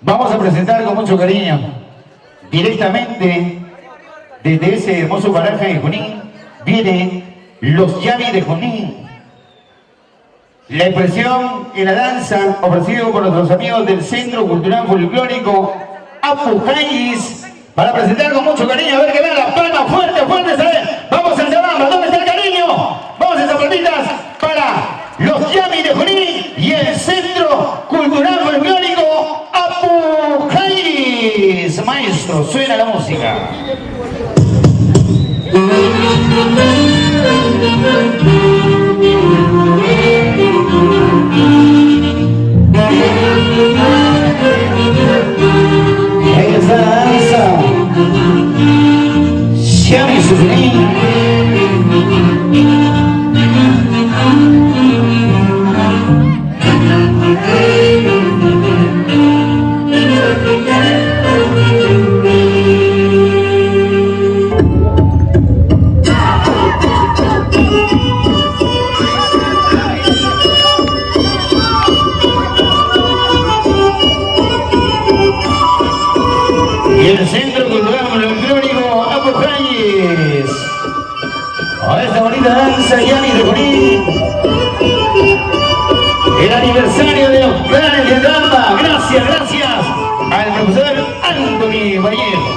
Vamos a presentar con mucho cariño, directamente desde ese hermoso paraje de Junín, vienen los Yami de Junín. La expresión en la danza ofrecido por nuestros amigos del Centro Cultural Folclórico Apujayis, para presentar con mucho cariño, a ver que vean las palmas fuerte, fuerte, ¿sabes? Vamos a Zabamba, ¿dónde está el cariño? Vamos a esas palmitas para los Yami de Junín y el Centro Cultural Folclórico Apujayis. Maestro, suena la música. Esa danza Yami Junín. Y el Centro Cultural Folclórico Apujayis, a esta bonita danza Yami de Junín, el aniversario de los planes de Atamba. Gracias, gracias al profesor Anthony Vallejo.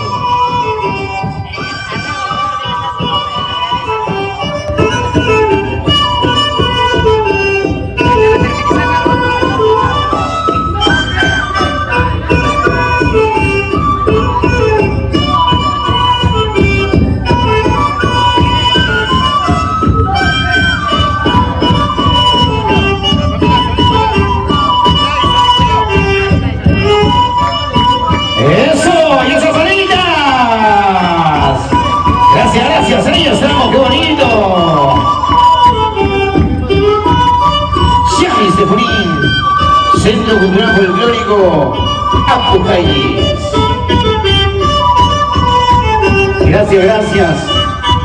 Gracias, ahí estamos, qué bonito. Yami de Junín, Centro Cultural Folclórico Apujayis. Gracias, gracias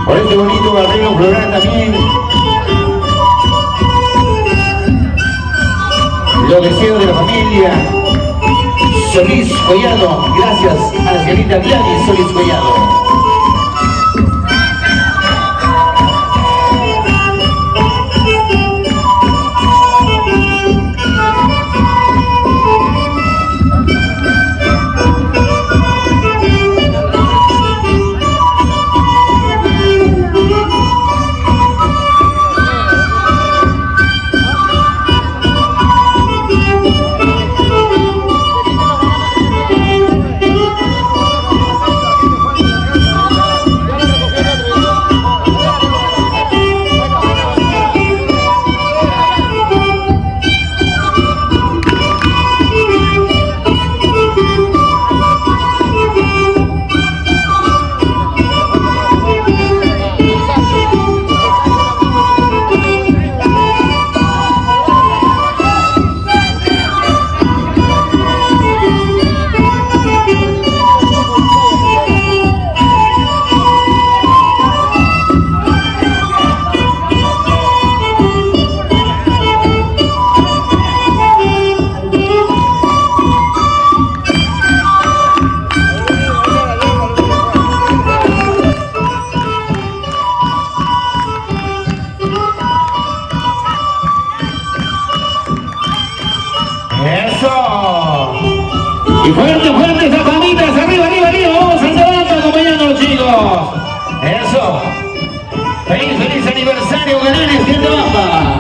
por este bonito arreglo floral también. Los deseos de la familia Solís Collado, gracias a la señorita Gladys Solís Collado. Y fuerte, fuerte esas palmitas, arriba, arriba, arriba, vamos al Zabamba acompañando a los chicos. Eso. Feliz, feliz aniversario, Galanes de Zabamba.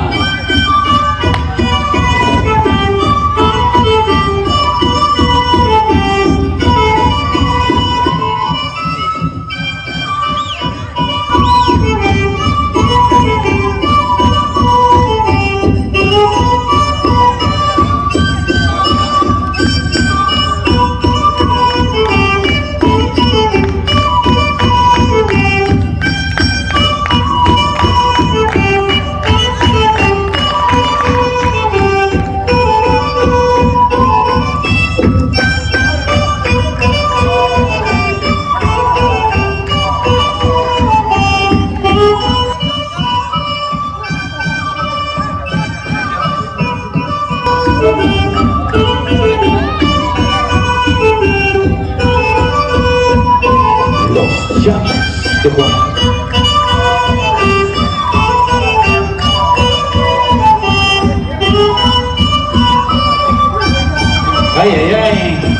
Ay, ay, ay.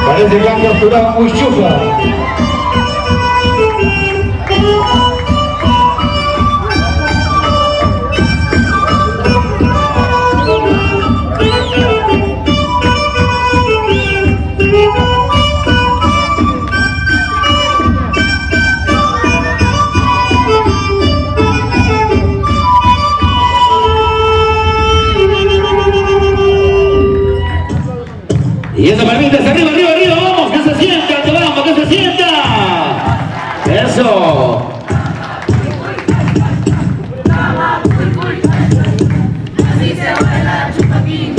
Parece que han capturado muy chupa. Y esa palmita es arriba, arriba, arriba, vamos, que se sienta, vamos, que se sienta. Eso. Así se baila chupaquín,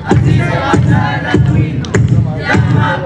así se baila el anduino. Llama,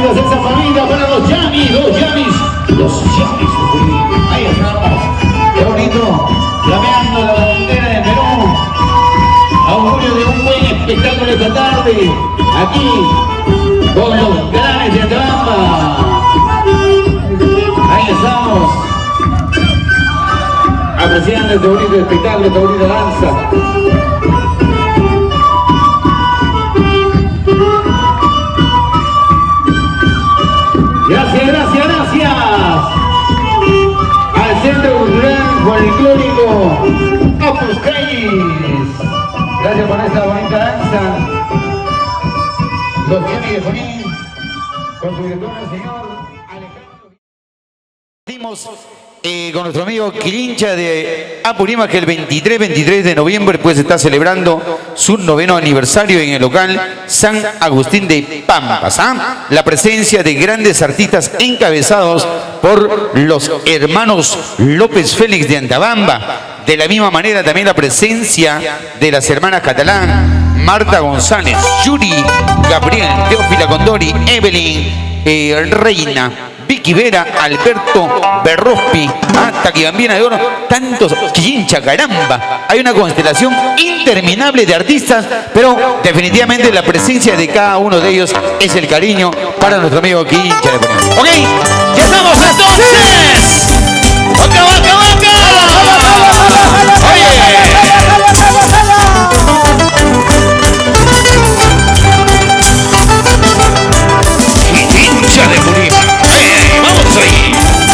esa familia para los Yamis, los Yamis. Ahí estamos. Qué bonito. Flameando la bandera de Perú. Augurio de un buen espectáculo esta tarde. Aquí, con los galanes de Antabamba. Ahí estamos. Apreciando este bonito espectáculo, esta bonita danza. Gracias, gracias, gracias al Centro Cultural Folclórico Opus Calles. Gracias por esta bonita danza. Los Yamis de Junín, con su director, el señor Alejandro. Dimos con nuestro amigo Quilincha de Apurímac, que el 23 de noviembre pues está celebrando su 9º aniversario en el local San Agustín de Pampas. La presencia de grandes artistas encabezados por los hermanos López Félix de Antabamba. De la misma manera también la presencia de las hermanas Catalán, Marta González, Yuri, Gabriel, Teófila Condori, Evelyn, Reina, Vicky Vera, Alberto Berrospi, Taquibambina de Oro, tantos, Quilincha, caramba. Hay una constelación interminable de artistas, pero definitivamente la presencia de cada uno de ellos es el cariño para nuestro amigo Quilincha. Ok, ya estamos entonces. ¡Vaca, vaca, vaca! ¡Oye! Quilincha de Purímac. ¡Vamos ahí!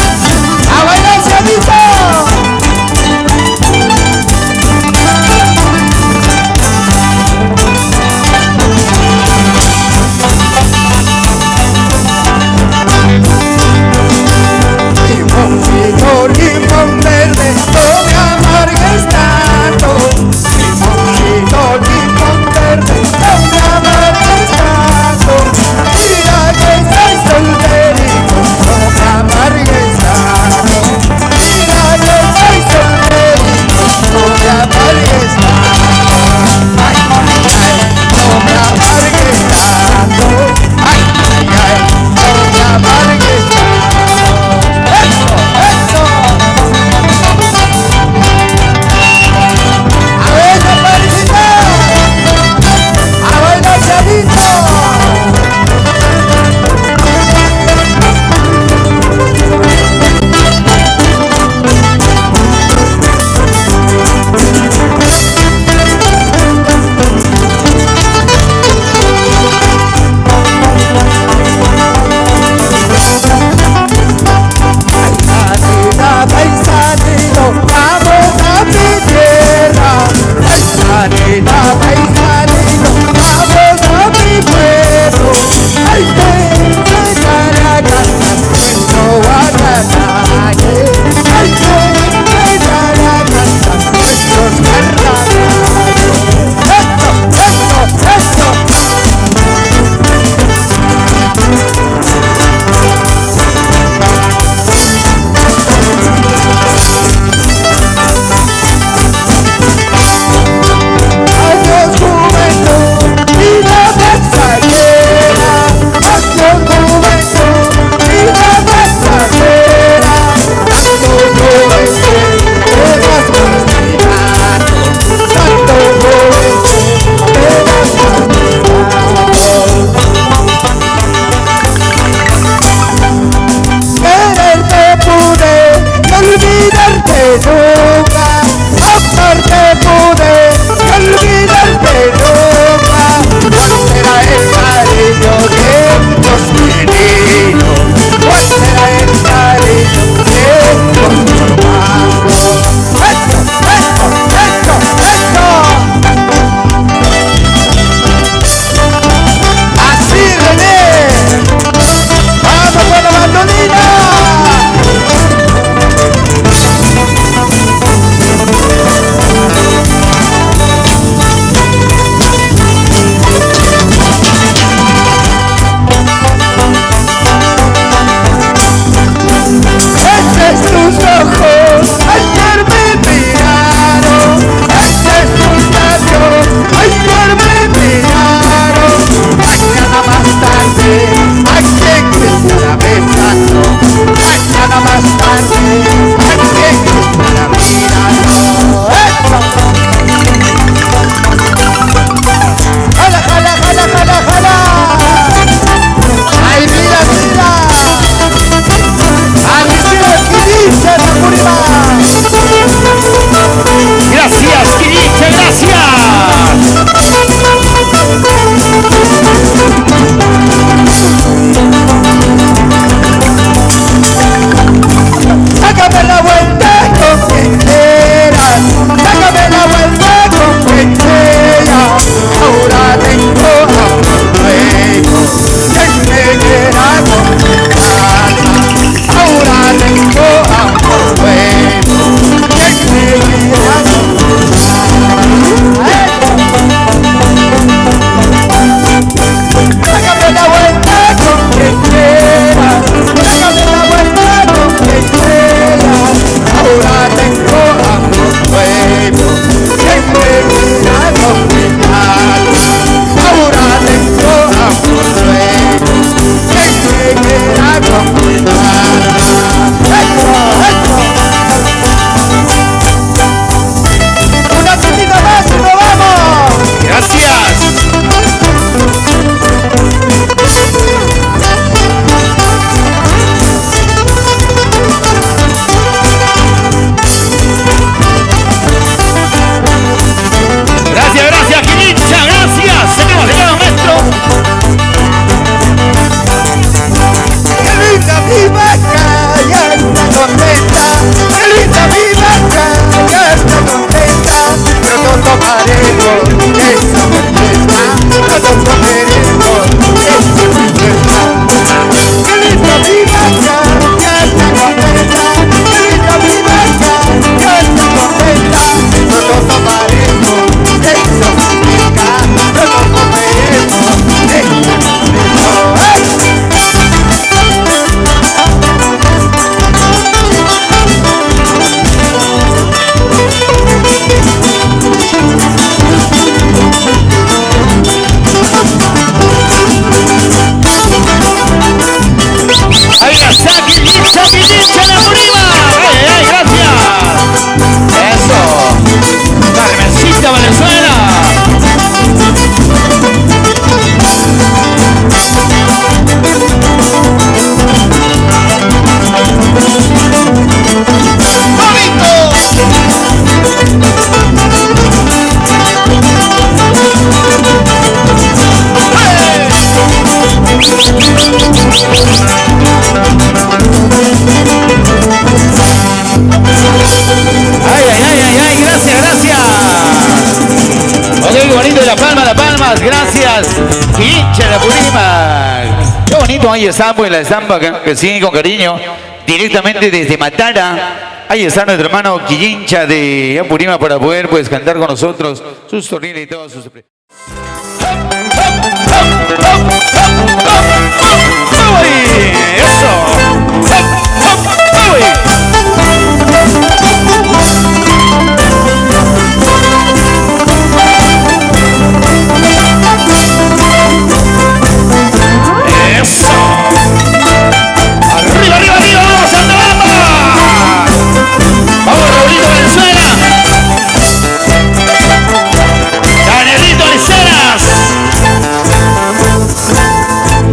Arenas, hincha de Apurímac. Qué bonito, ahí está pues la estampa que sigue con cariño, directamente desde Matara. Ahí está nuestro hermano Quillincha de Apurímac para poder pues cantar con nosotros sus torniles y todos sus...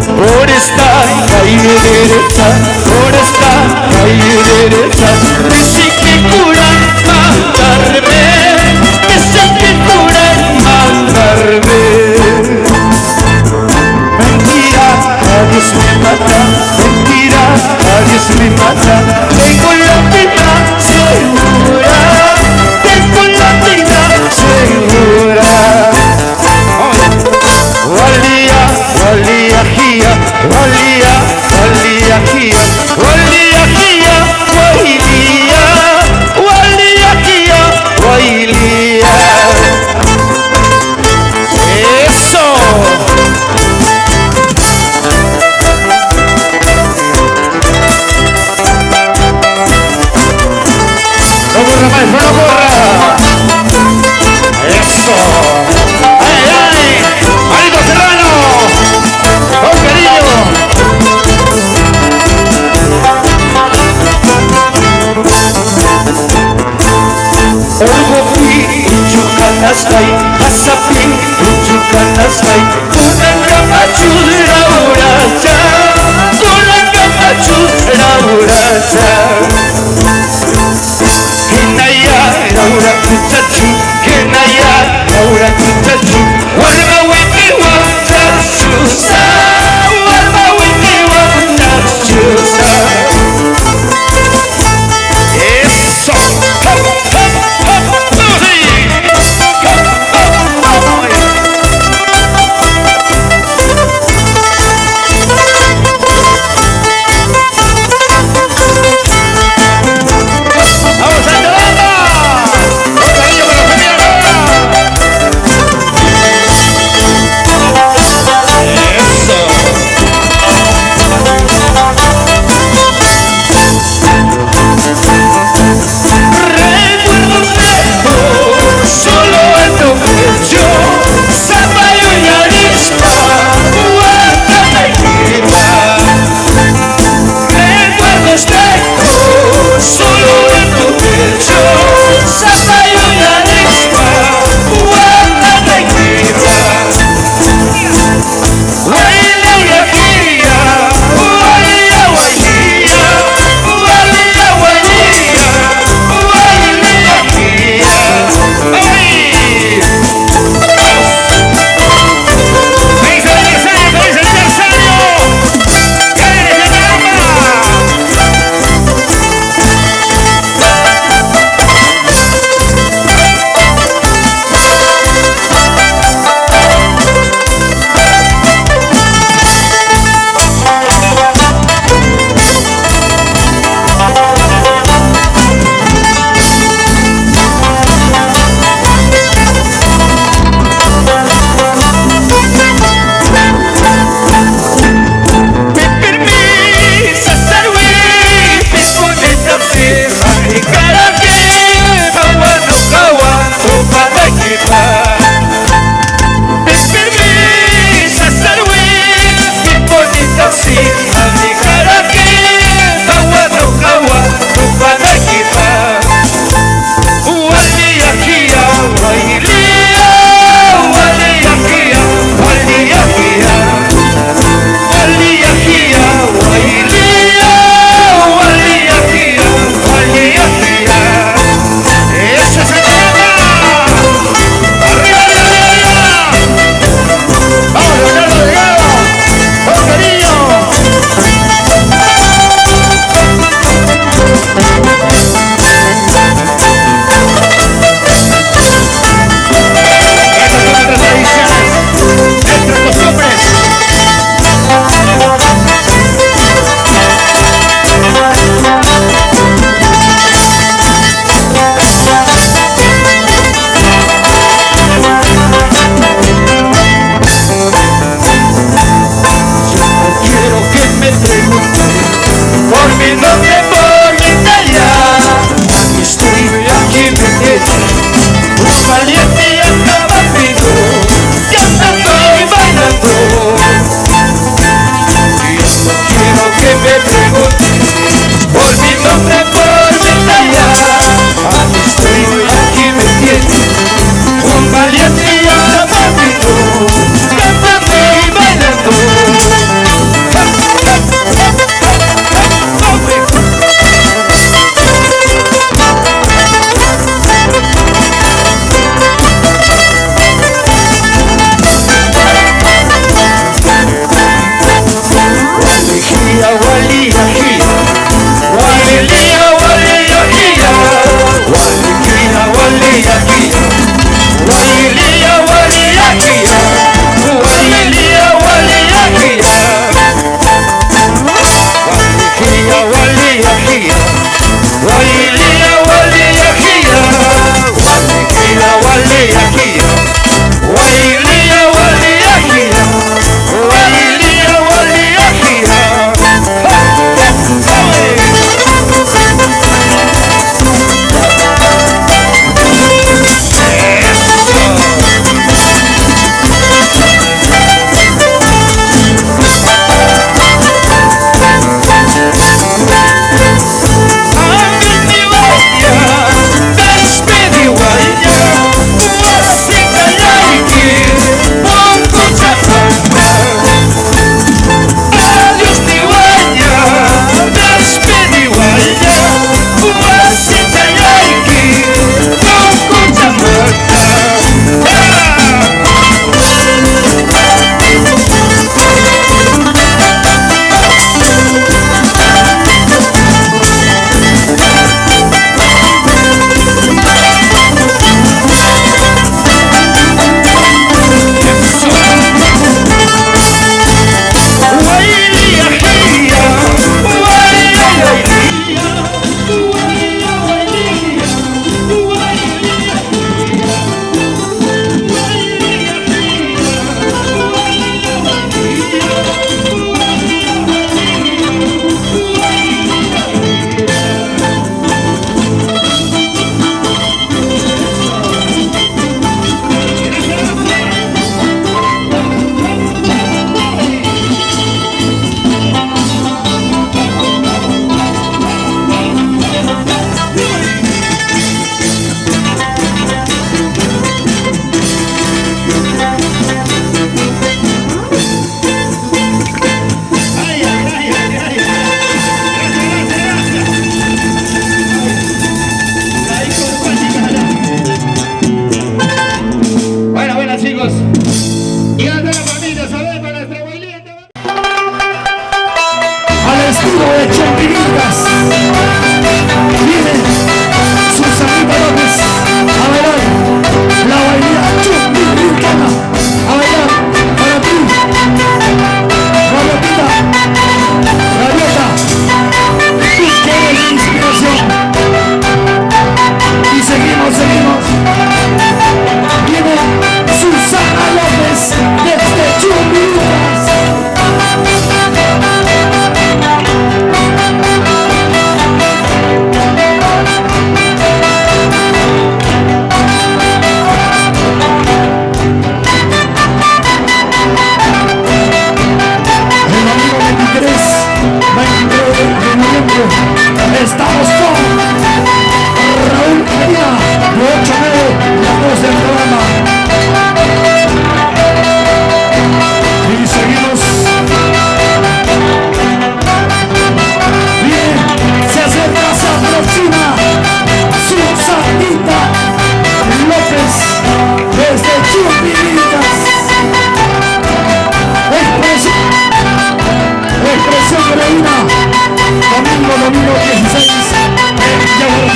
Por esta calle derecha, por esta calle derecha, dicen que curan matarme, dicen que curan matarme. Mentira, a Dios me mata, mentira, a Dios me mata. Tengo la vida segura, tengo la vida segura. Walía, walía, gia, walía, walía, gia, walía, gia, wailía, walía, gia, wailía. Eso.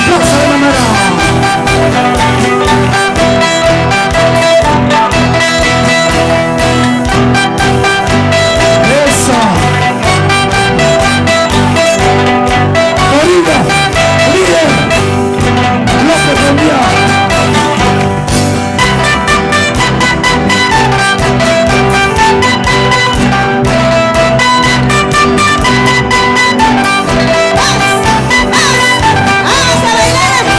Plaza de Manera. Eso. Corrida, líder, López Mundial. Vamos a bailar.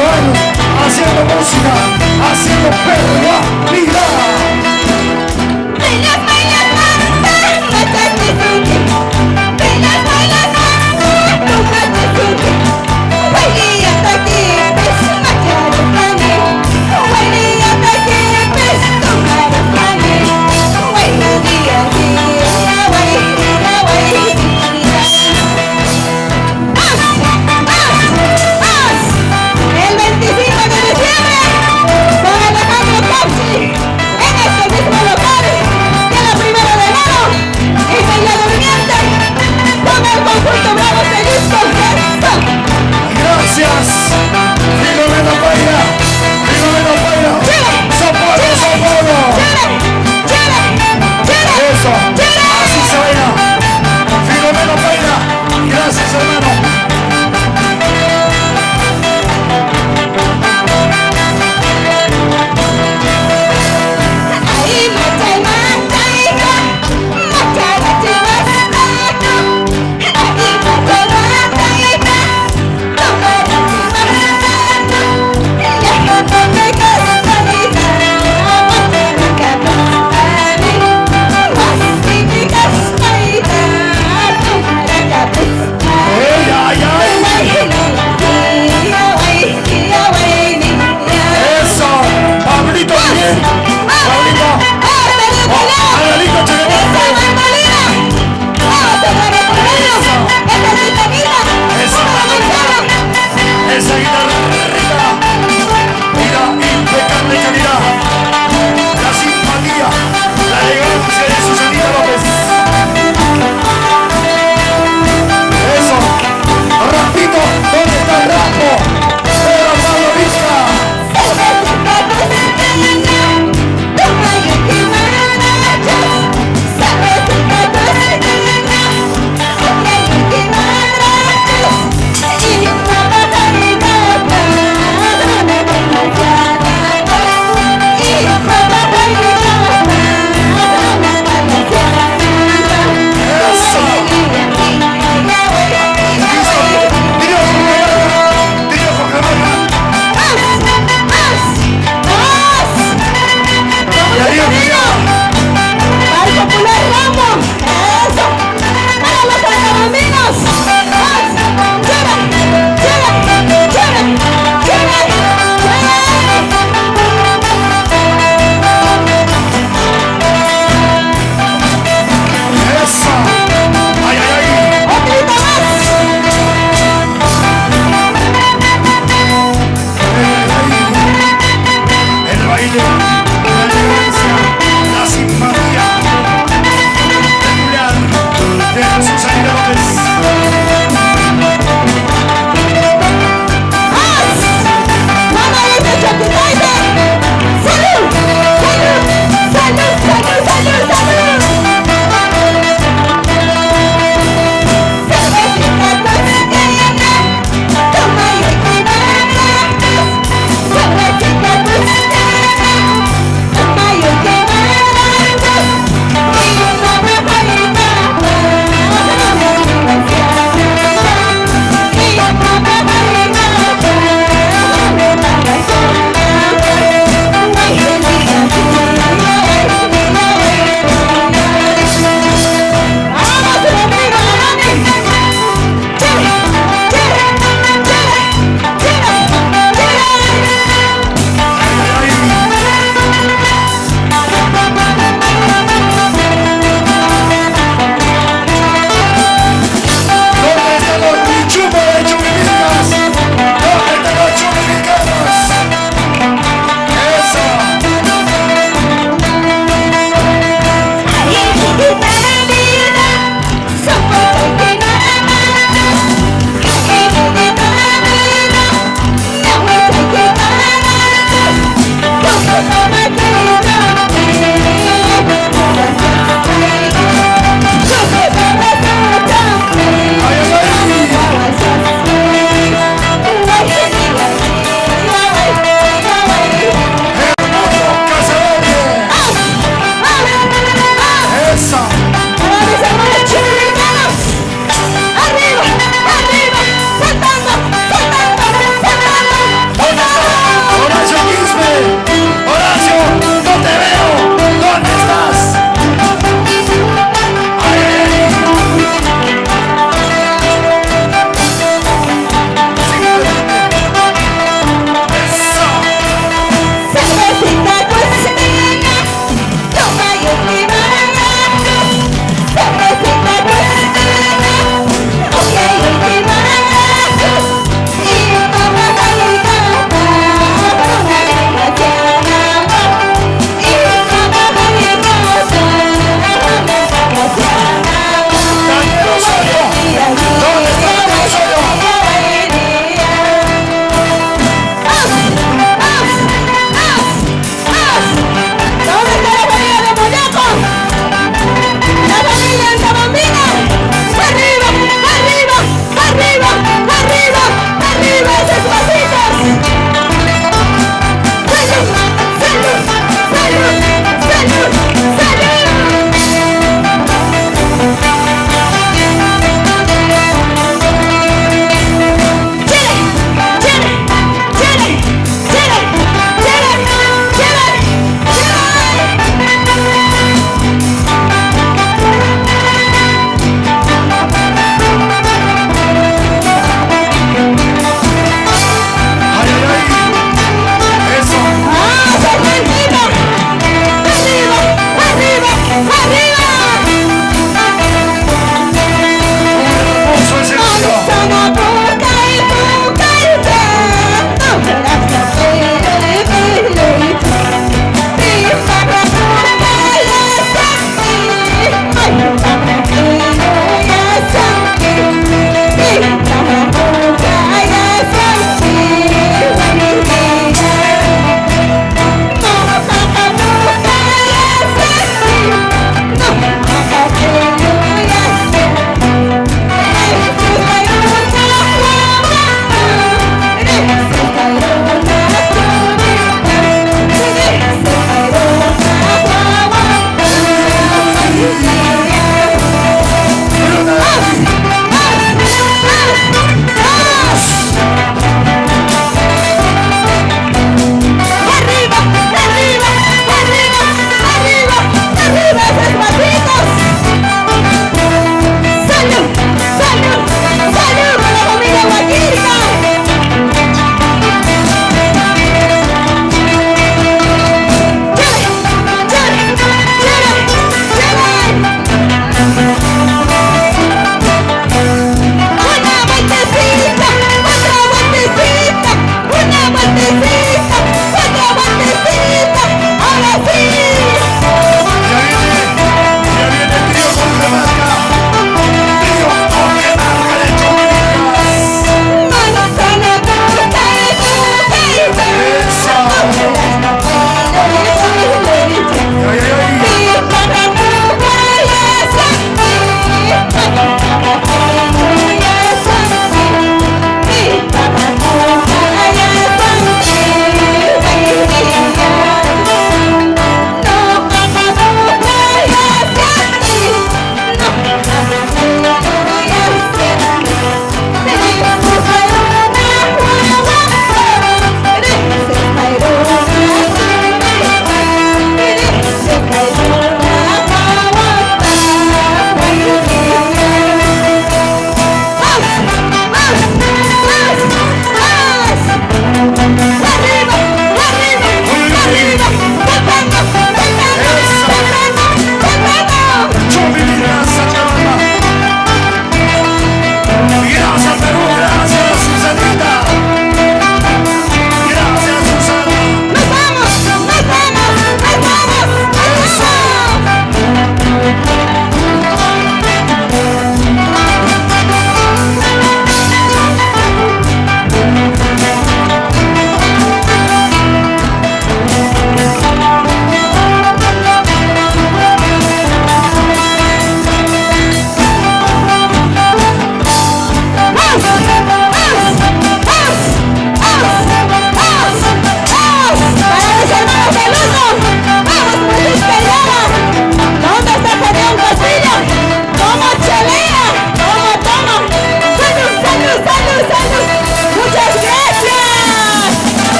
años haciendo música, haciendo perro ya, mira. Bailas, bailas, bailas, Machachizuki. Bailas, bailas, bailas, Machachizuki. Bailé hasta aquí, pues, Machachizuki. Bailé hasta aquí, pues, Machachizuki. Bailé día, día, bailé. El 25 de diciembre, con Alejandro Capsi, en estos mismos locales, y a la 1 de enero, en Bella Durmiente,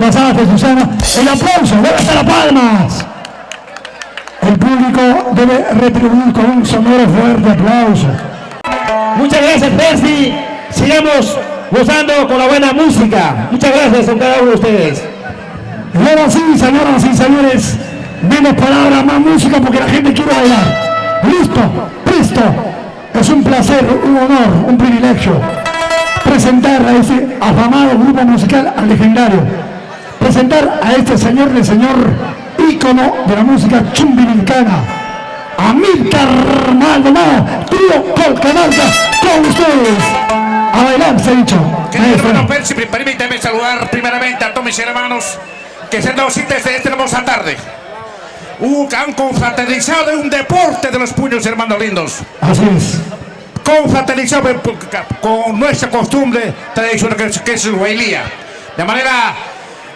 pasaste, Susana. El aplauso, debe estar las palmas. El público debe retribuir con un sonoro fuerte aplauso. Muchas gracias, Percy. Sigamos gozando con la buena música. Muchas gracias a cada uno de ustedes. Y ahora sí, señoras y señores, menos palabras, más música porque la gente quiere bailar. Listo, listo. Es un placer, un honor, un privilegio presentar a ese afamado grupo musical al legendario. Presentar a este señor, el señor ícono de la música chumbivilcana, Amílcar Maldonado, trío Colcamarca, con ustedes. A bailar, se ha dicho. Querido hermano Percy, permítame saludar primeramente a todos mis hermanos que se han dado cita desde esta hermosa tarde. Han confraternizado en un deporte de los puños, hermanos lindos. Así es. Confraternizado con nuestra costumbre tradicional que es el huailía. De manera,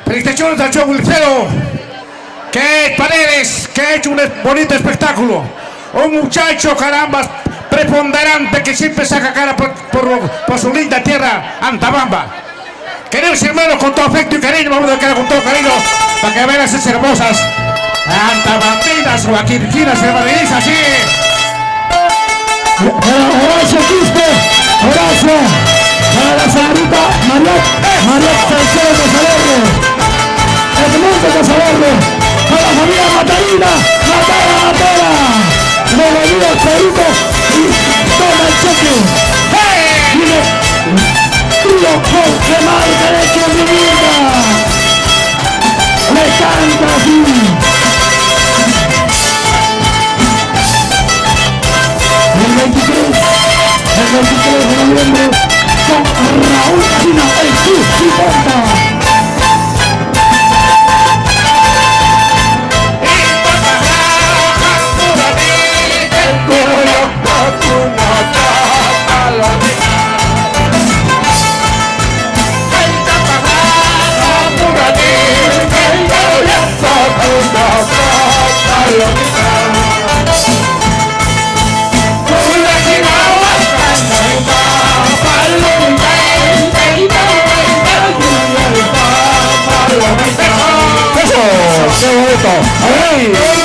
felicitaciones al show Wilfredo, que Paredes, que ha hecho un bonito espectáculo. Un muchacho, caramba, preponderante que siempre saca cara por su linda tierra, Antabamba. Queridos hermanos, con todo afecto y cariño, vamos a quedar con todo cariño para que vean esas hermosas antabambinas o aquirquinas, hermanas, así. Horacio Quispe, Horacio, para la señorita Mariat Salcedo Casaberro, Edmundo Casaberro, para la familia Matarina, Matara, Melodía Perito y toma el cheque. Dile, trío Jorge Marca de Chumbivilca, le canta así. El 23 de noviembre con Raúl China, el Cruz y Ponta. ¡Qué bonito! ¡Ay!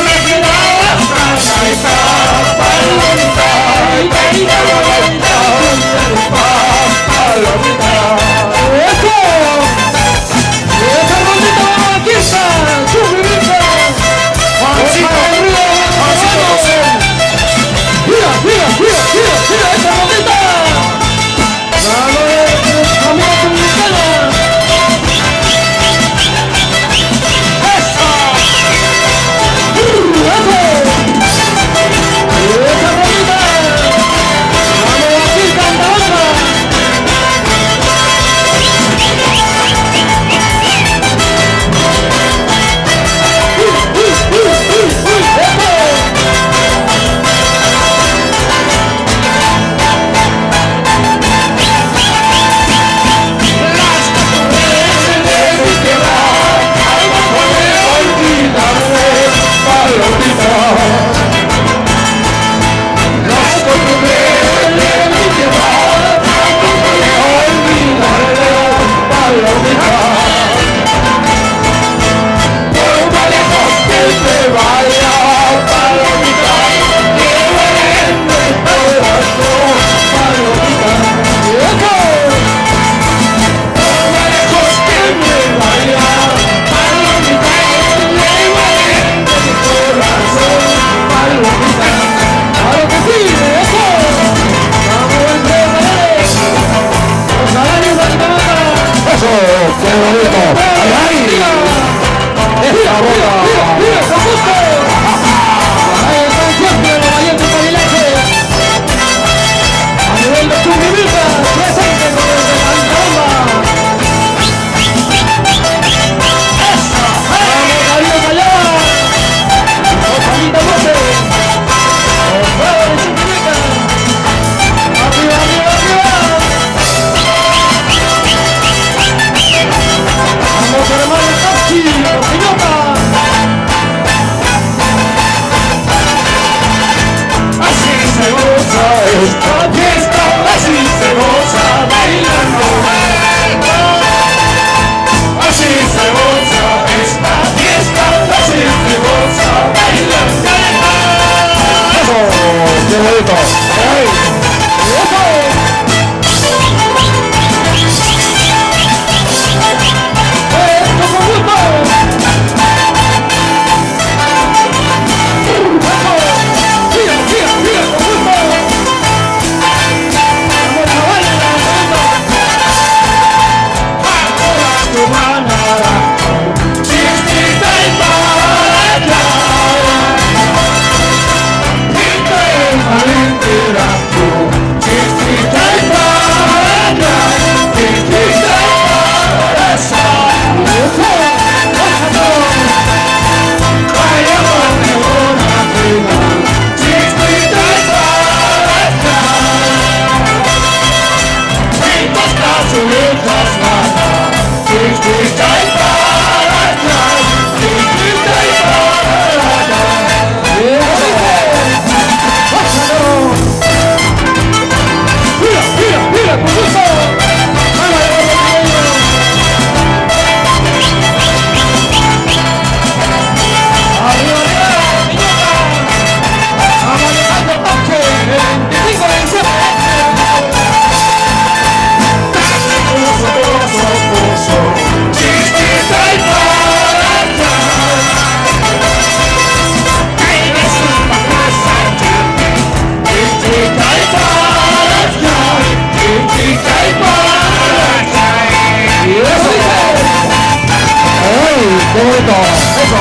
bonito. Eso.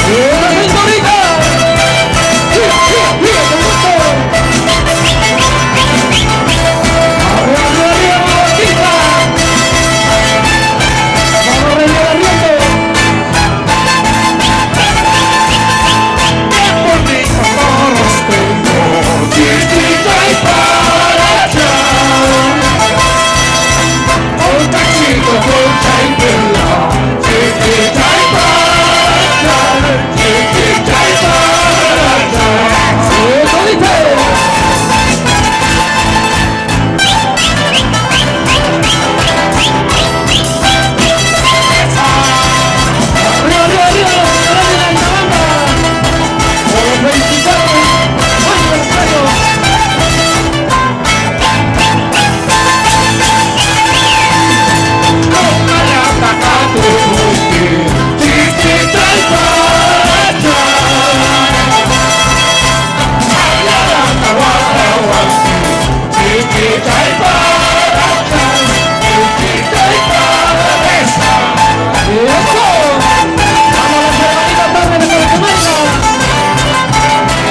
¡Una señorita! ¡Mira, mira, mira, qué gusto! ¡Arriba, arriba, arriba, Bautista! ¡Vamos, Rey de Barriento! ¡Qué bonitos toros tengo! ¡Chiquita y para allá! ¡Un cachito con chaipela! ¡Chiquita y para allá! ¡Chiquita y para allá! ¡Eso dice! ¡Arriba, arriba, arriba! ¡Grande la banda! ¡Por los 24 aniversarios!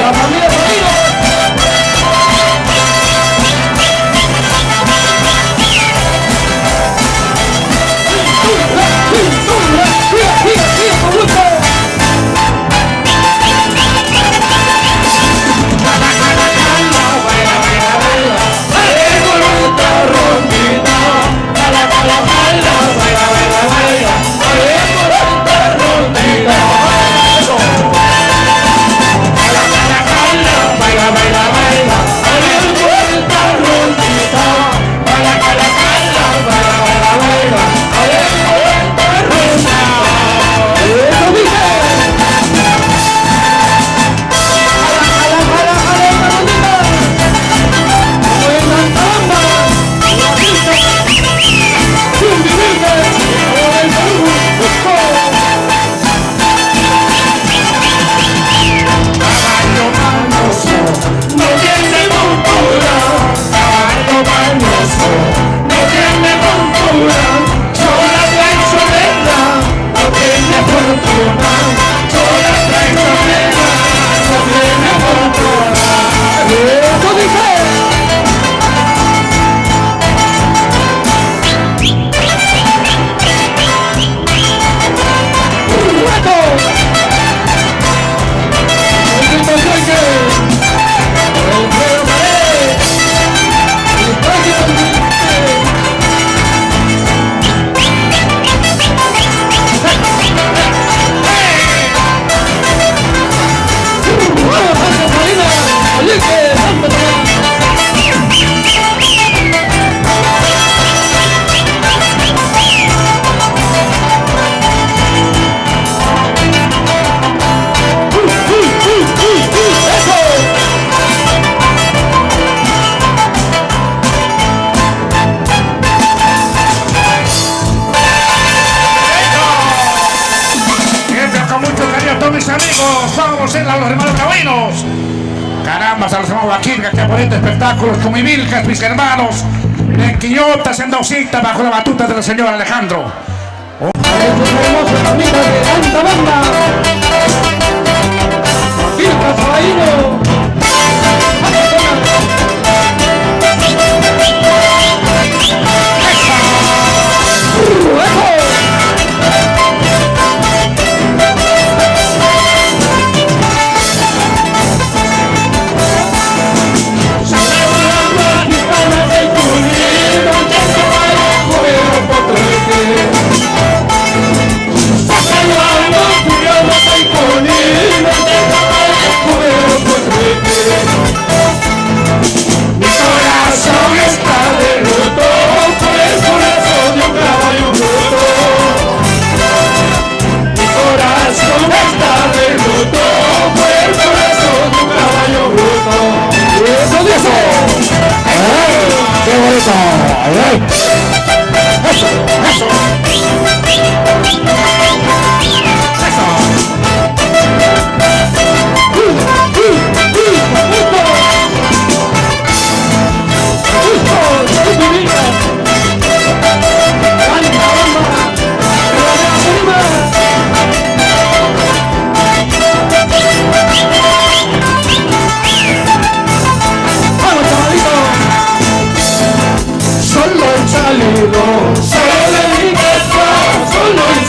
La familia Rodrigo. Mis amigos, vamos a los hermanos cabinos. Caramba, a los hermanos Vaquilga, que bonito espectáculos, con mi Vilcas, mis hermanos, en Quillotas, en Dausita, bajo la batuta del señor Alejandro. Estos hermosos amigos de tanta banda. Vilcas Caballo.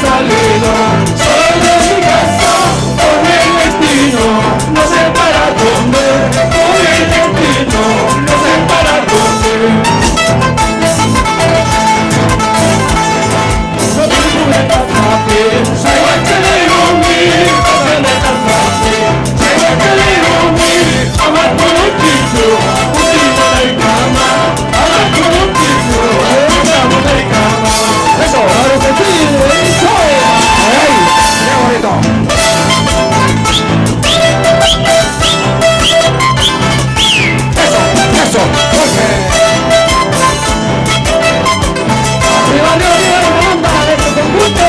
salido, soy de mi casa, con el destino, no sé para dónde, con el destino, no sé para dónde. No tengo una casa que, soy guachanero mi, no sé de casa que, soy guachanero mi, amar con un chicho, un tiro de cama, amar con un chicho, un tramo de cama. Eso, claro que sí, eso. ¡Ay! ¡Qué bonito! Eso, Jorge. Arriba, arriba, arriba, la banda, esto con gusto.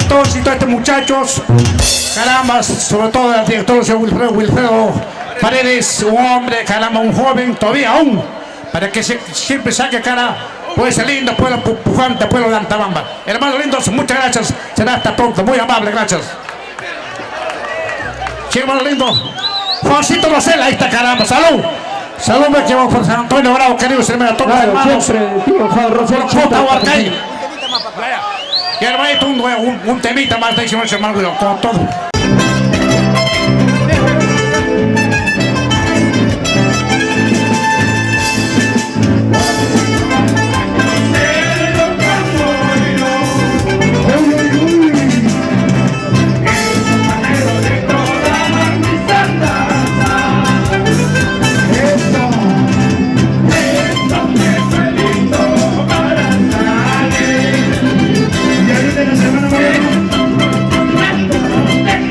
Todos y todos estos muchachos, caramba, sobre todo el director Wilfredo Paredes, un hombre, caramba, un joven, todavía aún, para que siempre saque cara, puede ser lindo, pueblo pujante, pueblo de Antabamba. Hermanos lindos, muchas gracias, será hasta pronto, muy amable, gracias. Sí, hermano lindo, Juancito Rosela, ahí está, caramba, salud. Saludos que vamos por San Antonio Bravo, queridos hermanos, todos Claro, hermanos. siempre, tío Juan Rosel Puta Huarcay. Y hermanito, un temita más de hicimos hermano, con todo. Thank you.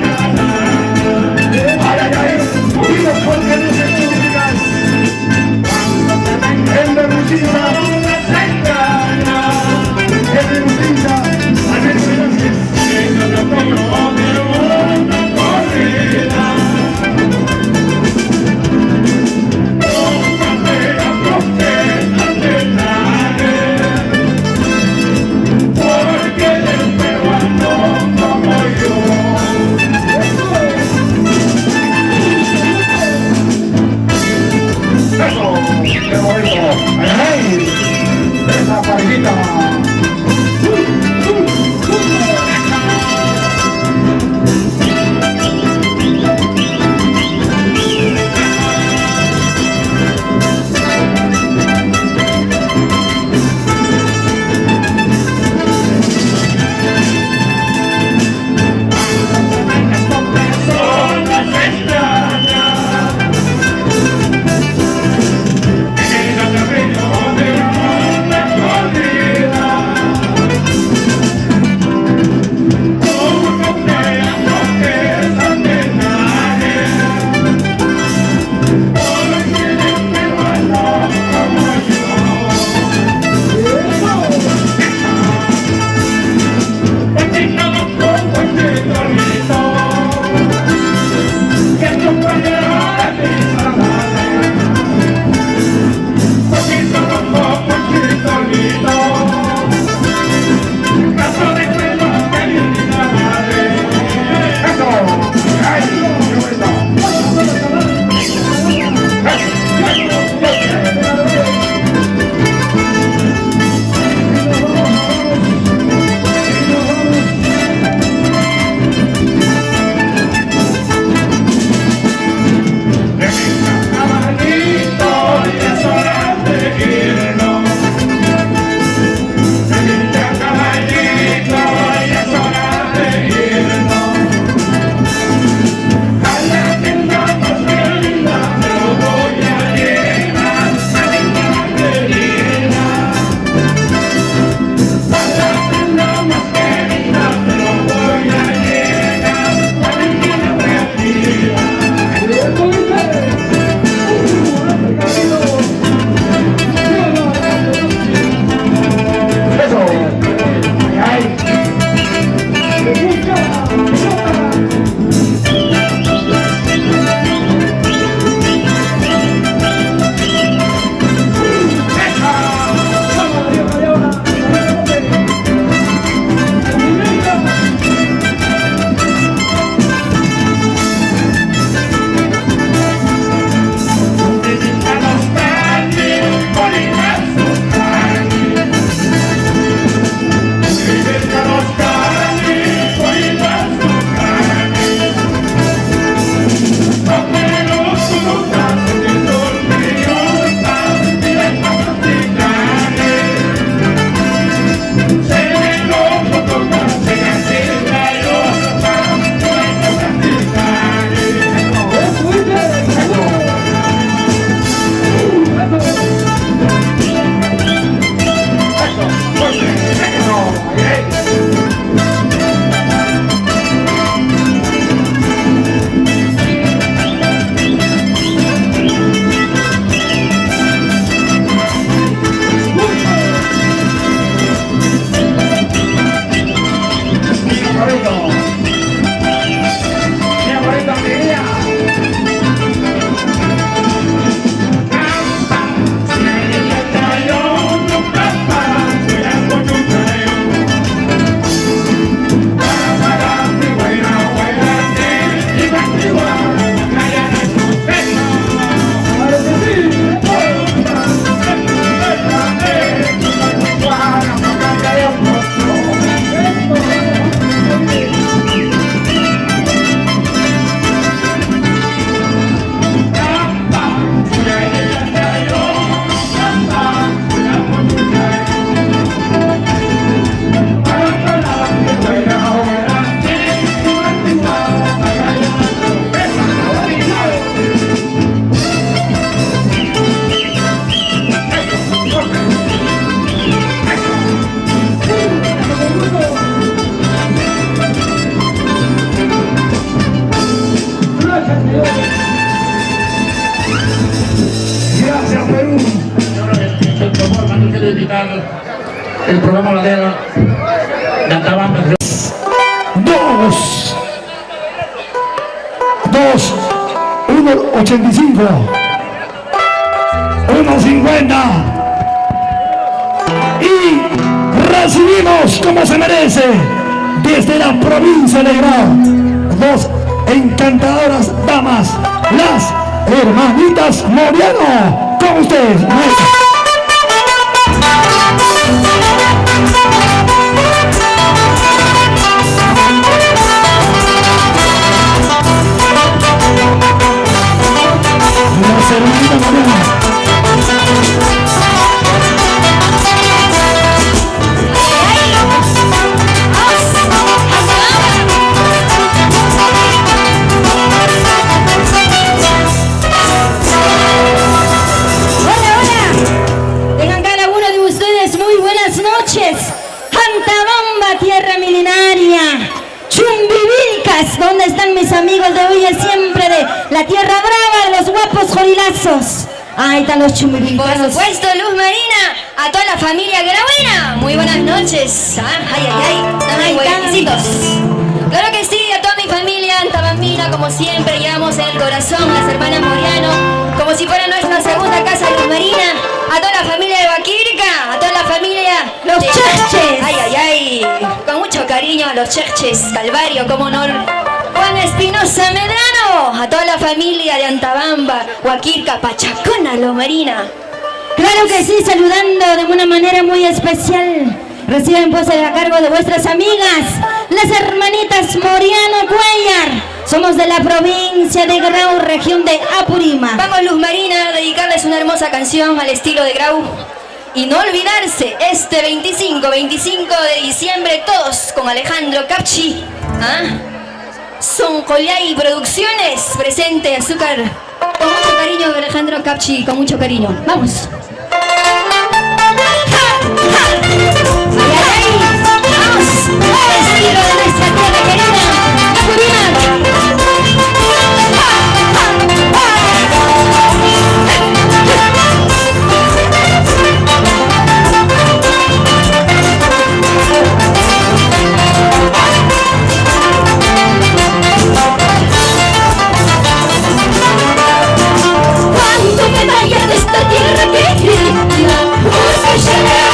yo quiero invitar el programa Ladera de Antabamba. 1.85, 1.50 y recibimos como se merece desde la provincia de Grau dos encantadoras damas, las hermanitas Moriano, con ustedes. Las hermanitas Moriano. ¿Dónde están mis amigos de hoy y siempre de la tierra brava, de los guapos jorilazos? Ahí están los chumbivilcas. Por supuesto, Luz Marina, a toda la familia Grauena. Muy buenas noches. Ay, buenecitos. Claro que sí, a toda mi familia antabambina, como siempre, llevamos en el corazón las hermanas Moriano, como si fuera nuestra segunda casa, Luz Marina. A toda la familia de Huaquirca, a toda la familia Los Cherches. Ay, con mucho cariño a los Cherches, Calvario, como no. Juan Espinosa Medrano, a toda la familia de Antabamba, Huaquirca, Pachacona, Luz Marina. Claro que sí, saludando de una manera muy especial. Reciben pues a cargo de vuestras amigas, las hermanitas Moriano Cuellar. Somos de la provincia de Grau, región de Apurímac. Vamos, Luz Marina, a dedicarles una hermosa canción al estilo de Grau. Y no olvidarse, este 25 de diciembre, todos con Alejandro Capchi. Son Collay Producciones, presente Azúcar. Con mucho cariño, Alejandro Capchi, con mucho cariño. Vamos. Vamos, el estilo de nuestra tierra querida, Apurímac. Cuando me vaya de esta tierra querida, busca llegar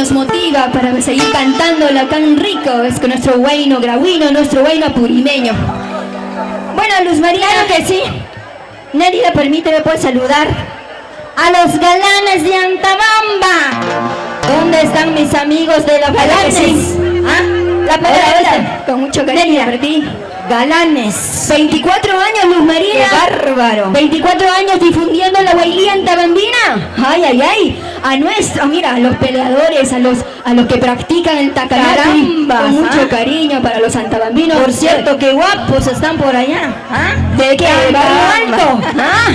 nos motiva para seguir cantándola tan rico es con nuestro huayno grauino, nuestro huayno apurimeño. Bueno, Luz María, Claro que sí. Nérida, permíteme pues saludar a los galanes de Antabamba. ¿Dónde están mis amigos de los galanes? Sí. ¿Ah? La Hola, palabra hola, con mucho cariño Nérida. para ti. Galanes. 24 años, Luz María. ¡Qué bárbaro! 24 años difundiendo la bailía antabambina. Ay, ay, ay. A nuestro, mira, a los peleadores, a los que practican el tacanati. Carambas, Con mucho ¿ah? cariño para los antabambinos. Por cierto, qué guapos están por allá. ¿Ah? ¿De qué? ¿De Barrio Caramba. Alto? ¿Ah?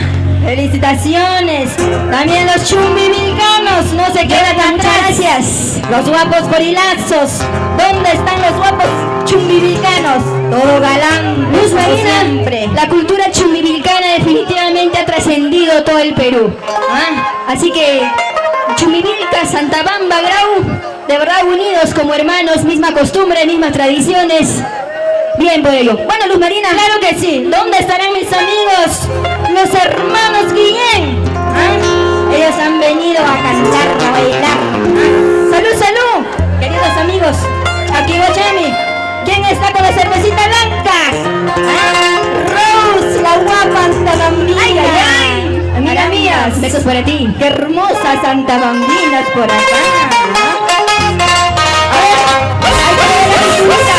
Felicitaciones. También los chumbivilcanos, no se quedan Muchas atrás. gracias. Los guapos gorilazos. ¿Dónde están los guapos chumbivilcanos? Todo galán. Luz como Marina, siempre. la cultura chumbivilcana definitivamente ha trascendido todo el Perú. ¿Ah? Así que Chumivilca, Santabamba, Grau, de verdad unidos como hermanos, misma costumbre, mismas tradiciones. Bien por ello. Bueno, Luz Marina. Claro que sí. ¿Dónde estarán mis amigos? Los hermanos Guillén. ¿Ah? Ellos han venido a cantar, a bailar. ¿Ah? Salud, salud, queridos amigos. Aquí Bochemi. ¿Quién está con la cervecita blanca? ¿Ah? Rose, la guapa Antabambina. Ay, ay, ay. Amigas mías, besos para ti. Qué hermosas Antabambinas por acá. A ver, ahí tiene la pinturita.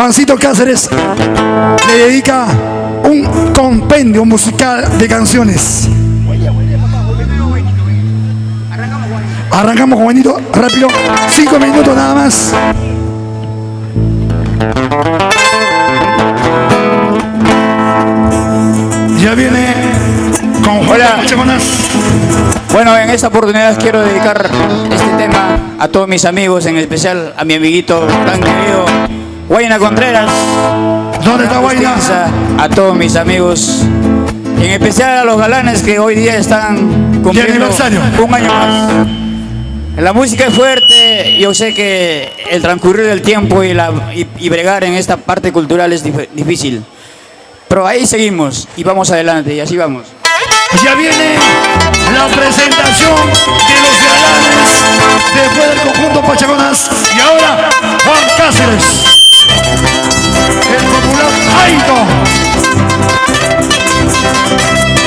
Juancito Cáceres le dedica un compendio musical de canciones. Arrancamos con Juanito, rápido, 5 minutos nada más. Ya viene con Juan Pachaconas. Bueno, en esta oportunidad quiero dedicar este tema a todos mis amigos, en especial a mi amiguito tan querido Guayna Contreras. ¿Dónde está Guayna? A todos mis amigos, y en especial a los galanes que hoy día están cumpliendo un año más. La música es fuerte, yo sé que el transcurrir del tiempo y bregar en esta parte cultural es difícil, pero ahí seguimos y vamos adelante y así vamos. Ya viene la presentación de los galanes después del conjunto Pachaconas. Y ahora Juan Cáceres, el popular Aito.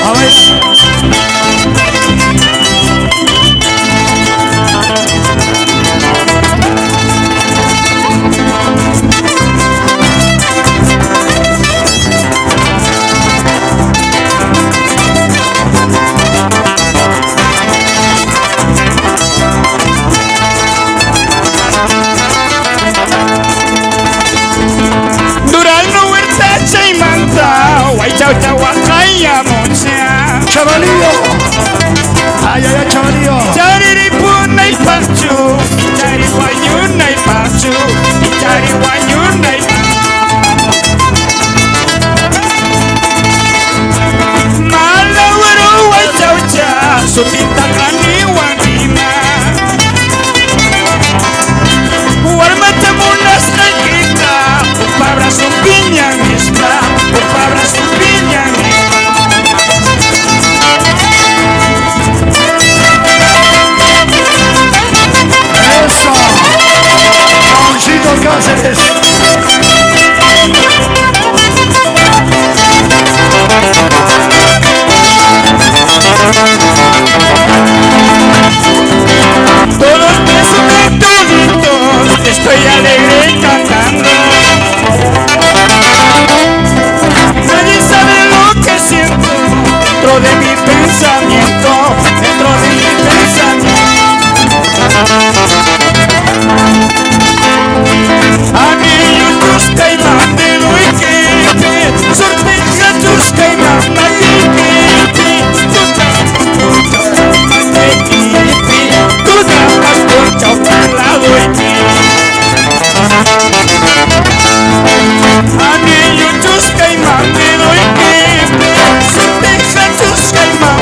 A ver. Chavalillo, ay, ay, ay, chavalillo. Chariri punay pachu, chari guayunay pachu, chari guayunay malawaro way chaucha, sutita kani wanina. Warmata munas nakita, upabra su piña misma, upabra su piña misma. Cáceres. Todos besos toditos, estoy alegre cantando. Nadie sabe lo que siento dentro de mi pensamiento, dentro de mi pensamiento. Aquellos tus caiman de lo que sorteja tus caiman tú tramas por chau lado y ti. Aquellos tus caiman de lo que sorteja tus caiman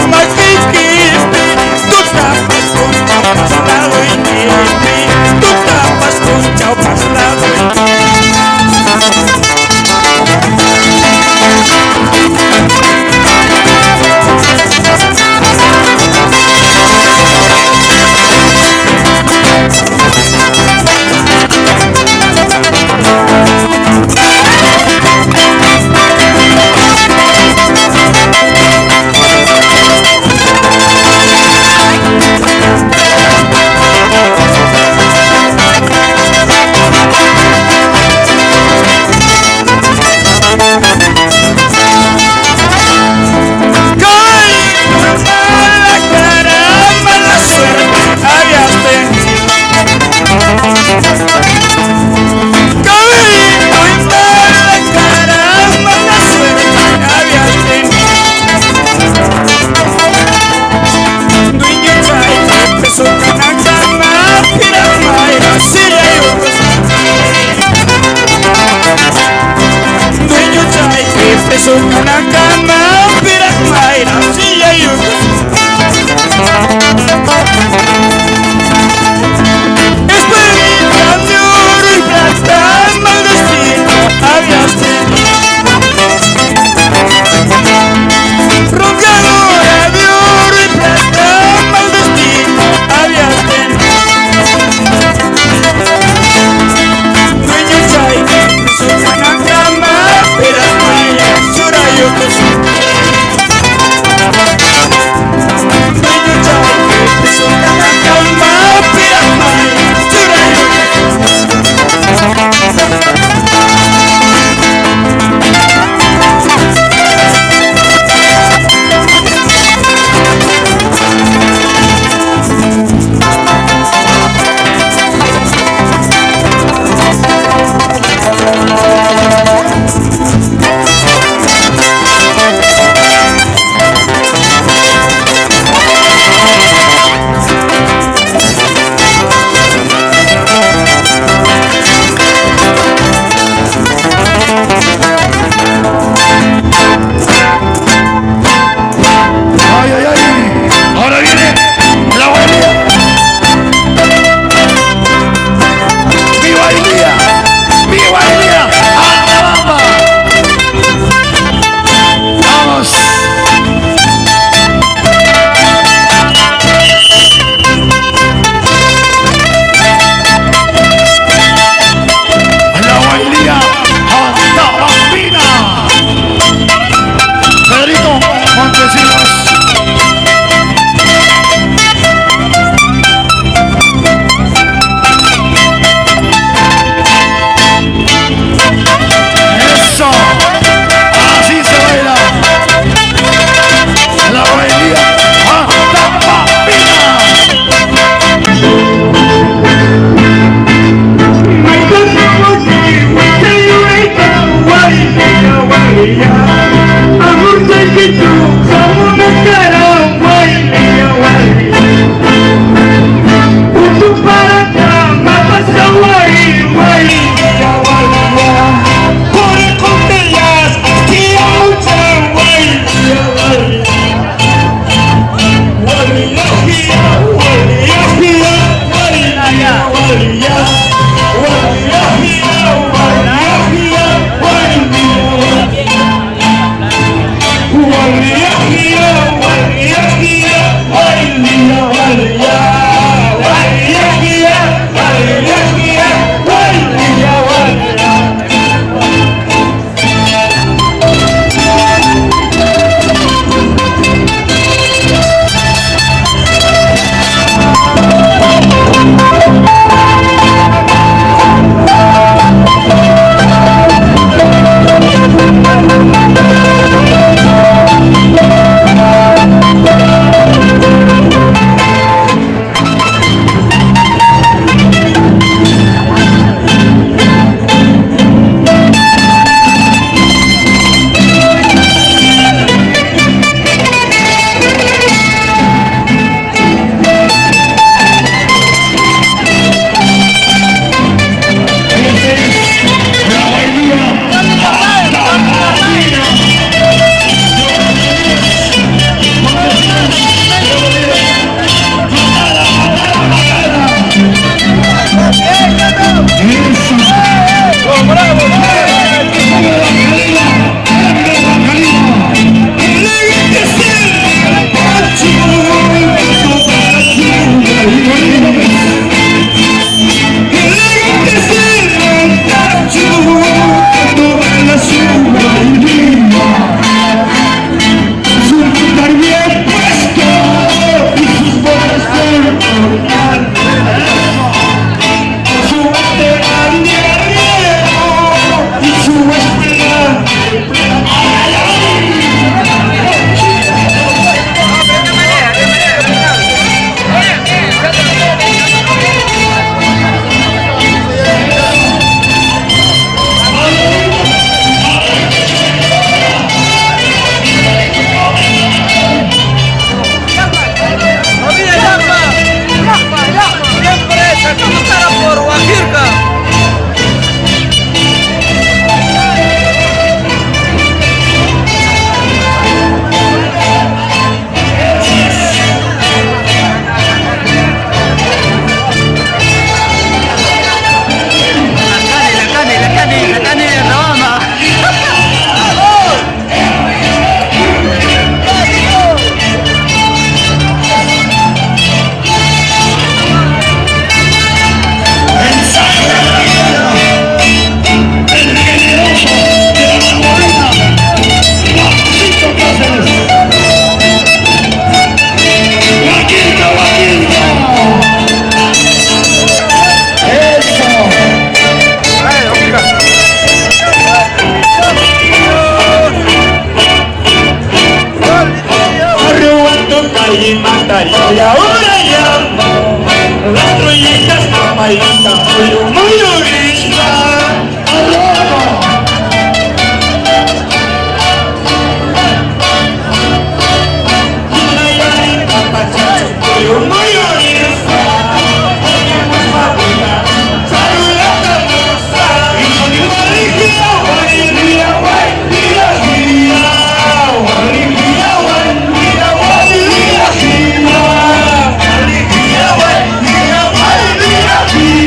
y mataría y ahora llamo las trollitas mamaditas muy humorista.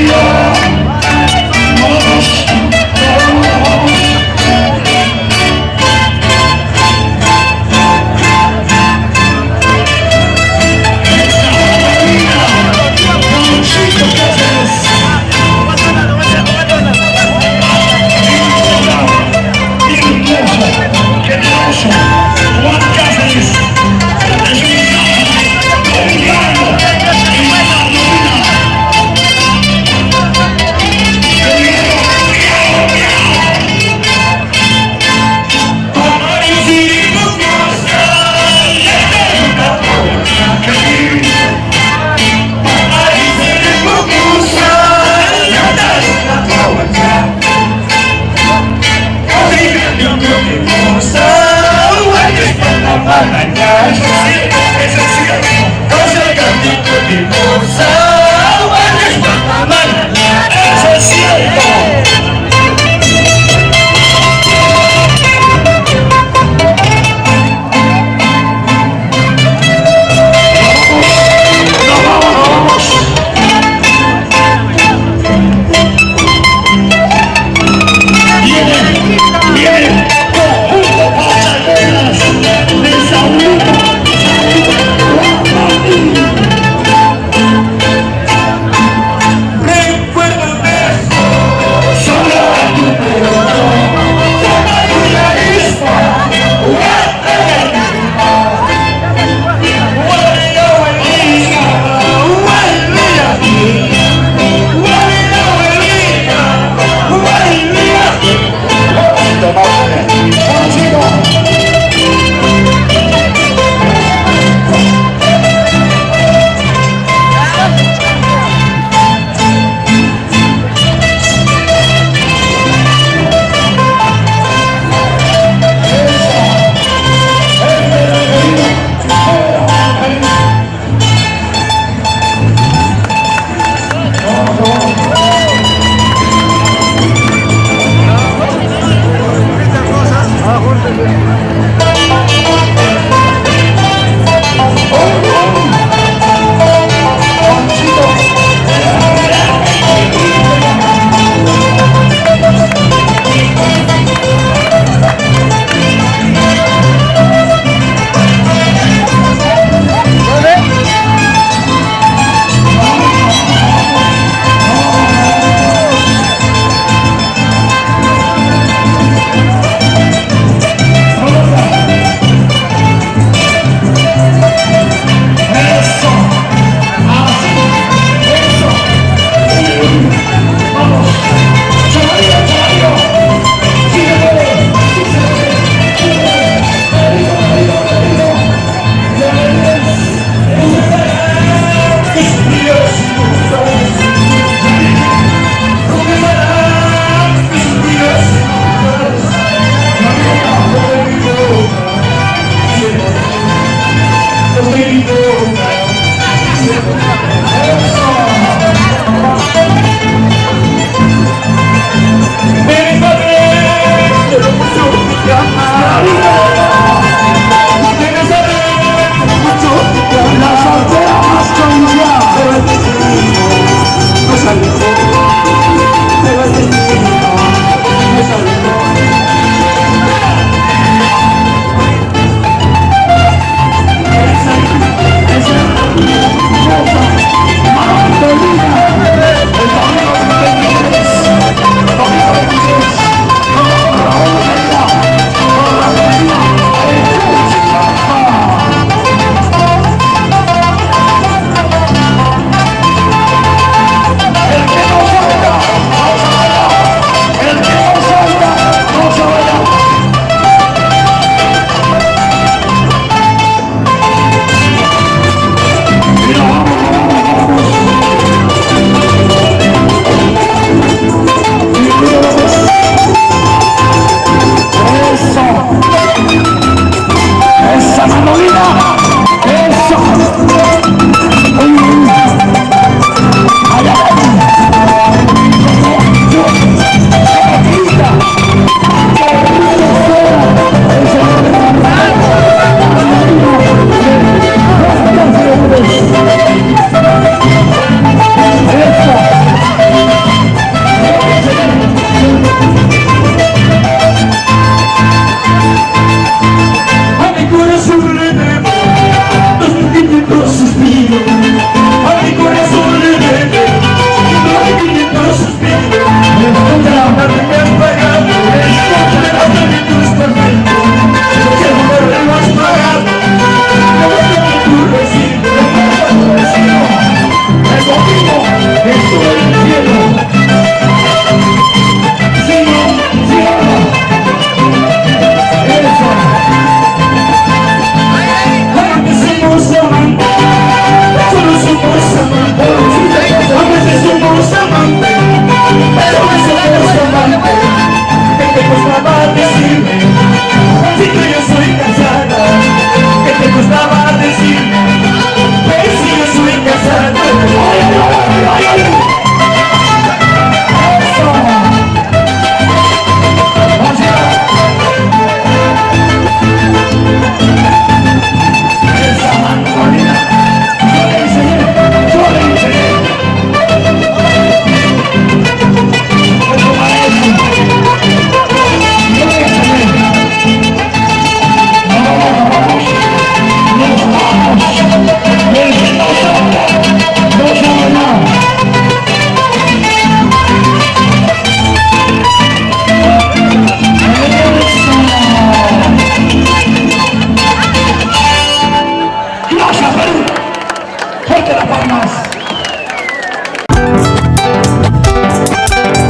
Yeah.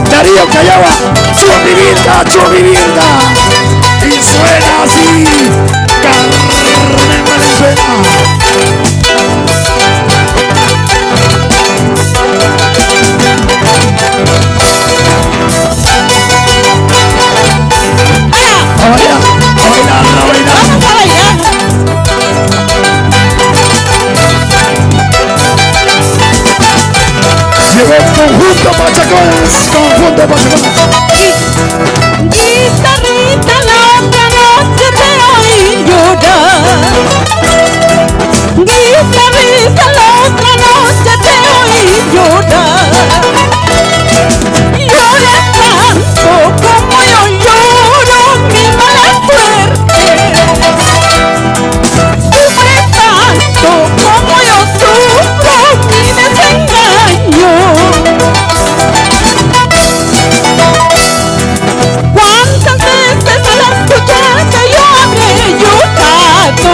Darío Callaba, Chubivirga, y suena así, Carmen Valenzuela. Llegó Conjunto Pachacones, Conjunto Pachacones. Guitarrita, la otra noche te oí llorar. Guitarrita, la otra noche te oí llorar. Llora tanto como yo lloro mi mala suerte. Sufre tanto como yo sufro mi desengaño. ¿Cuántas veces al escucharte yo habré llorado?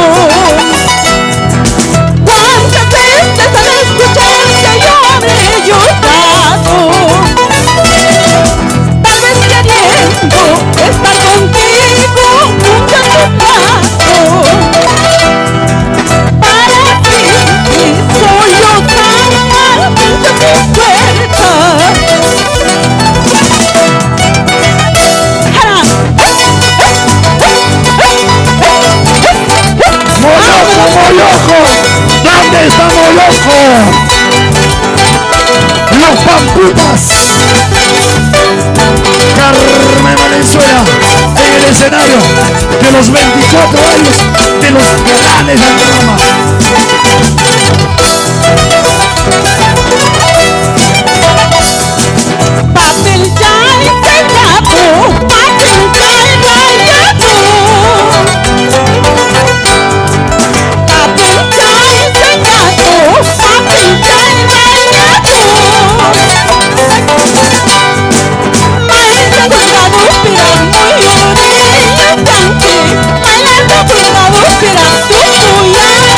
¿Cuántas veces al escucharte yo habré llorado? Tal vez queriendo estar contigo junto a tu lado. Para ti soy yo tan mal de tu puerta. Moyoco, ¿dónde está Moyoco? Los Pamputas, Carmen Valenzuela en el escenario de los 24 años de los galanes del programa. Papel ya enseñado, papel ya rayado. Papel ya enseñado, papel ya rayado. Maestra cuidado, esperando y lloré y cante. Maestra cuidado, esperando y lloré.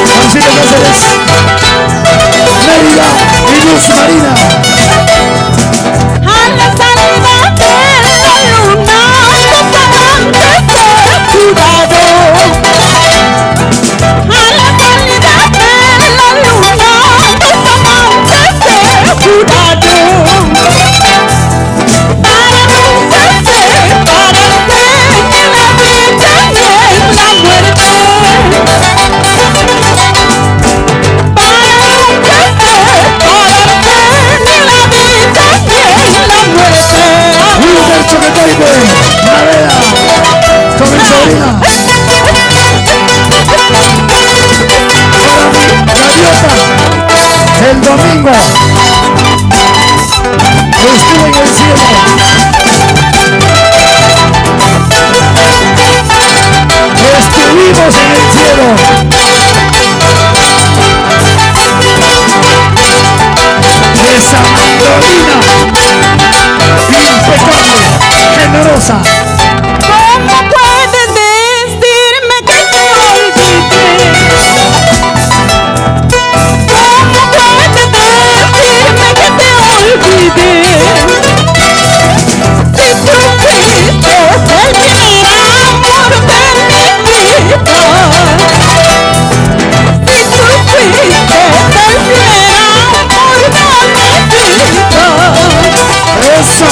Juancito Cáceres, Mérida y Luz Marina. A la salida de la luna, los amantes de cuidado. A la salida de la luna, los amantes de cuidado. Para nunca separarse de la vida y de la muerte. Naveda, con mi sobrina. Gaviota, el domingo estuve en el cielo. Estuvimos en el cielo. Esa mandolina impecable, generosa. ¿Cómo puedes decirme que te olvidé? ¿Cómo puedes decirme que te olvidé? Si tú fuiste el primer amor de mi vida. Si tú fuiste el primer amor de mi vida. Eso.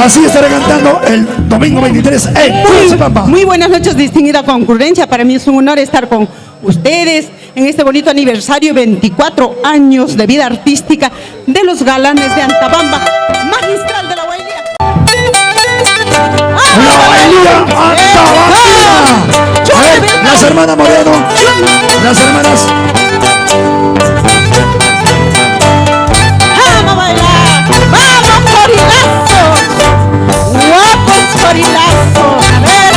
Así estaré cantando el domingo 23 en Dulce Pampa. Muy buenas noches, distinguida concurrencia. Para mí es un honor estar con ustedes en este bonito aniversario, 24 años de vida artística de los galanes de Antabamba, magistral de la Guailía. La Guailía Antabamba. A ver, las hermanas Moreno, las hermanas. Vamos a bailar, vamos Corilazos, guapos Corilazos. A ver.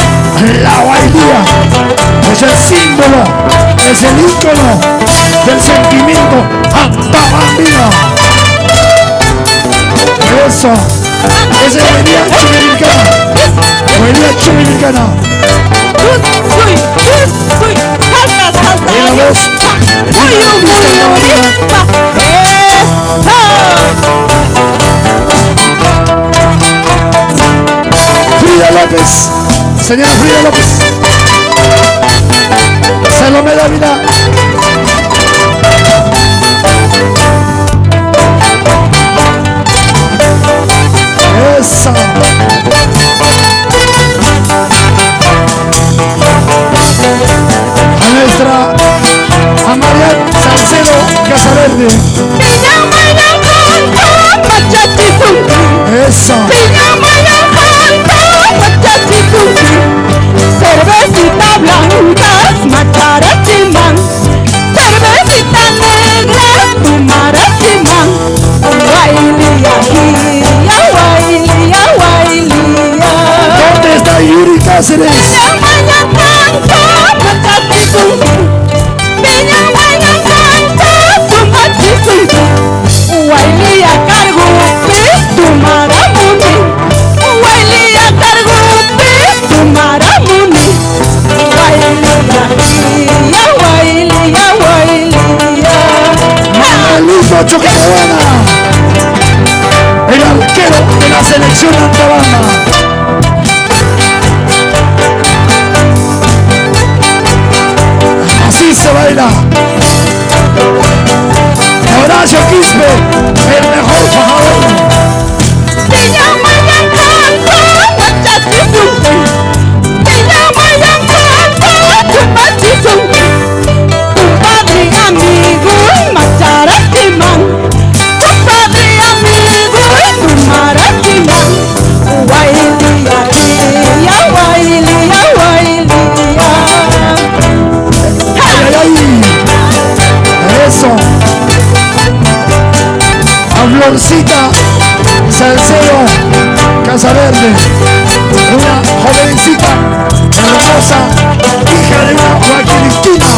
La Guailía es el símbolo, es el ícono del sentimiento antabambino. Eso, es la Guailía Chumilicana. Guailía Chumilicana. Y la voz, Frida López, señora Frida López. Salomé Dávila. Eso. A nuestra Amalia Salcedo Casaverde. Ella baila con Eso. Eso. Cervecita blanca, macharatimán. Cervecita negra, tu maratimán. Guailia, guailia, guailia. ¿Dónde está Yuri Cáceres? Guailia cargo, tu maramuni. Guailia cargo, tu maramuni. Guailia, guailia, guailia. Manuelito Choquebuena, el arquero de la selección Antabamba. Así se baila. Horacio Quispe, el mejor fajador. Tu padre amigo, macharatimán. Tu padre amigo, tu maratimán. Guailia, guailia, guailia. Ay, ay, ay. Eso. A Florcita Salcedo Casaverde, una jovencita hermosa, hija de una vaquilistina.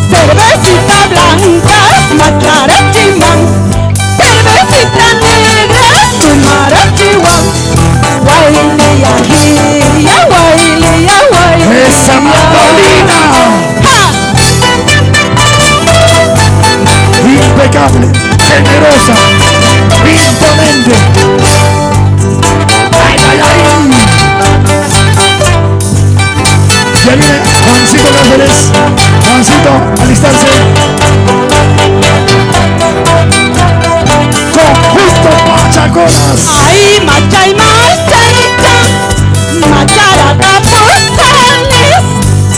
Cervecita blanca, macharatimán. Cervecita negra, tu marachihuán. Guailia, guailia, guailia, guailia. ¡Esa mandolina! Impecable, generosa, imponente. ¡Ay, ay, ay! Ya viene Juancito Cáceres. Juancito, alistarse. Conjunto Pachaconas. Ay, machay, machayita, macharacapuzales.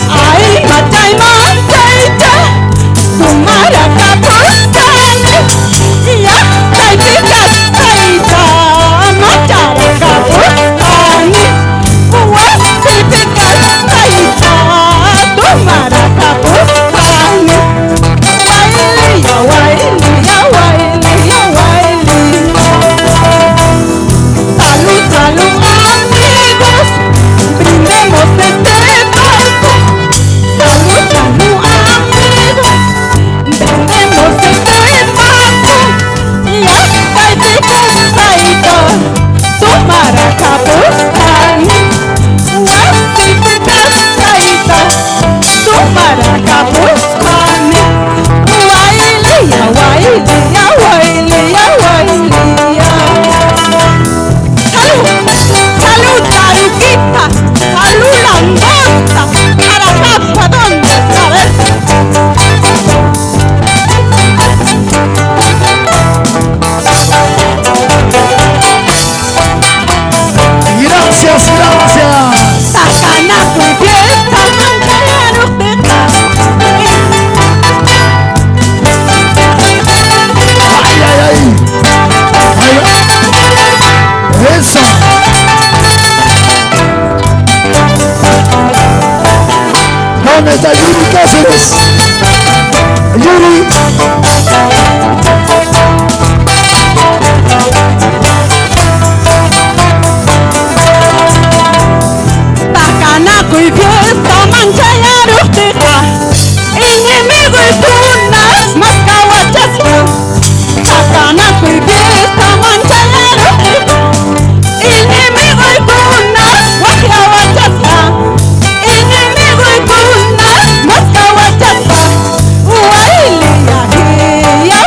Ay, machay, machayita, tu maracapuzales. Ya, taipicas, taita, macharacapuzales. Pues, taipicas, taita, tu maracapuzales. Guailia, guailia, guailia, guailia. Salud, salud, amigos, brindemos este barco. Salud, salud, amigos, brindemos este barco. Ya, taipicas, taita, tu maracapuzales. Ya, taipicas, taita, tu maracapuzales. Guailia, guailia, guailia, guailia. Salud, Taruquita, salud, Langosta, Caracapa, ¿dónde sabes? Gracias, gracias. Sacanaco y fiesta, manchayanos de Ay, ay, ay. Ay, eso. ¿Dónde está Yuri Cáceres? Yuri. Sacanaco y fiesta, manchayanos de enemigo y tunas, mascahuachas. Sacanaco y fiesta, manchayanos de enemigo y tunas, mascahuachas. Enemigo y tunas, mascahuachas. Guailia, guailia,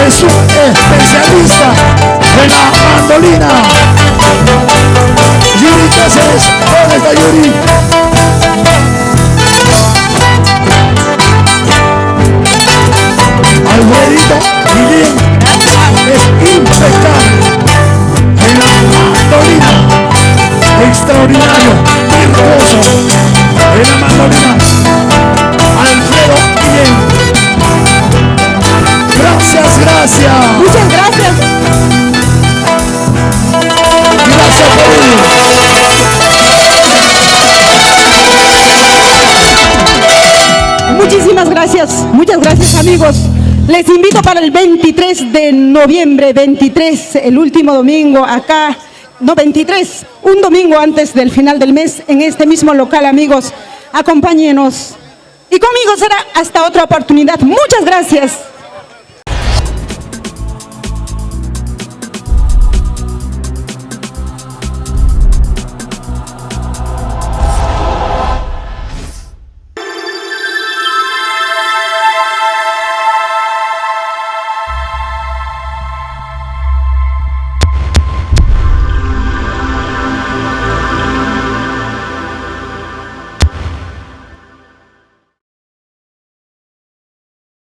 es un especialista en la mandolina. Yuri Cáceres, ¿dónde está Yuri? Alfredito Guillén es impecable en la mandolina, extraordinario, virtuoso en la mandolina. Alfredo Guillén, gracias, gracias. Muchas gracias. Gracias por ello. Muchas gracias amigos. Les invito para el 23 de noviembre, 23, el último domingo acá, no 23, un domingo antes del final del mes, en este mismo local amigos, acompáñenos. Y conmigo será hasta otra oportunidad. Muchas gracias.